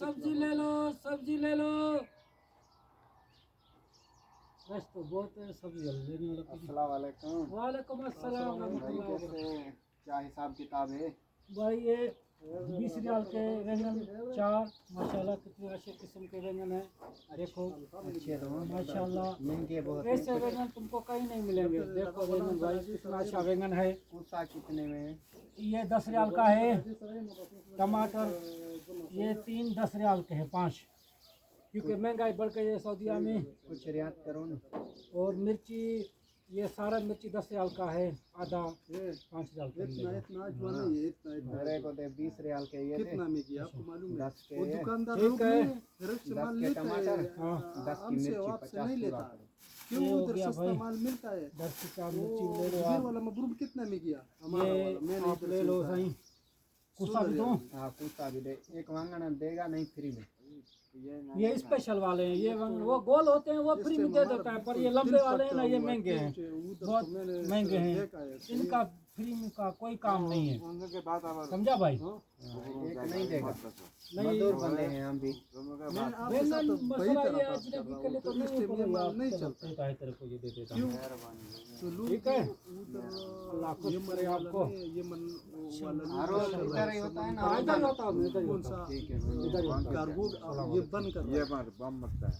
सब्जी ले लो, सब्जी ले लो। बस तो बहुत है, सब्जी लेने वाला। अस्सलाम वालेकुम। वालेकुम अस्सलाम रहमतुल्लाह व कैसे क्या हिसाब किताब है? भाई ये 20 रियाल के बैंगन 4 माशाल्लाह कितने अच्छे किस्म के बैंगन हैं। देखो अच्छे तो माशाल्लाह महंगे बहुत ऐसे बैंगन तुमको कहीं नहीं मिलेंगे। देखो बैंगन भाई कितना अच्छा बैंगन है। कौन कितने में है? ये 10 रियाल का है। टमाटर ये 3 10 रियाल के हैं 5, क्योंकि महंगाई बढ़ गई है सऊदीया में। कुछ रियायत करो ना। और मिर्ची ये सारा मिर्ची 10 रियाल का है, आधा 5 रियाल का मिलेगा। मेरे को दे 20 रियाल के ये कितना में किया आपको मालूम है? 10 के वो ये, दुकानदार ठीक लोग है। नहीं डायरेक्ट से 10 माल के लेता है, टमाटर, हाँ 10 की हमसे मिर्ची आपसे 50 नहीं पूरा लेता। करो। क्यों ये हो उधर गया सस्ता भाई। माल मिलता है। 10 का मिर्ची ले लो ये आप। वाला मबरूम कितना में किया? हमारा ये वाला मैं नहीं आप ले लो सही। कुसा भी दो। हाँ कुत्ता भी दे, एक वांगन देगा नहीं फ्री में। ये स्पेशल वाले हैं, ये वो गोल होते हैं वो फ्री में दे देता है, पर ये लंबे वाले हैं ना ये महंगे हैं, बहुत महंगे हैं। इनका फ्री में का कोई काम नहीं है, समझा भाई? एक नहीं देगा, नहीं मजदूर बंदे हैं हम भी। बैंगन मसाला ये अजनबी के लिए तो नहीं नहीं चलता है, तेरे को ये दे देता हूँ। तो लोग ठीक है, उधर अल्लाह खुश करे आपको। ये मन वाला हरो इधर ही होता है ना। इधर ही होता हूँ, इधर ही कौन होता हूँ। सा ठीक है। इधर ही होता हूँ। कार्गो ये बंद कर ये बम मत है।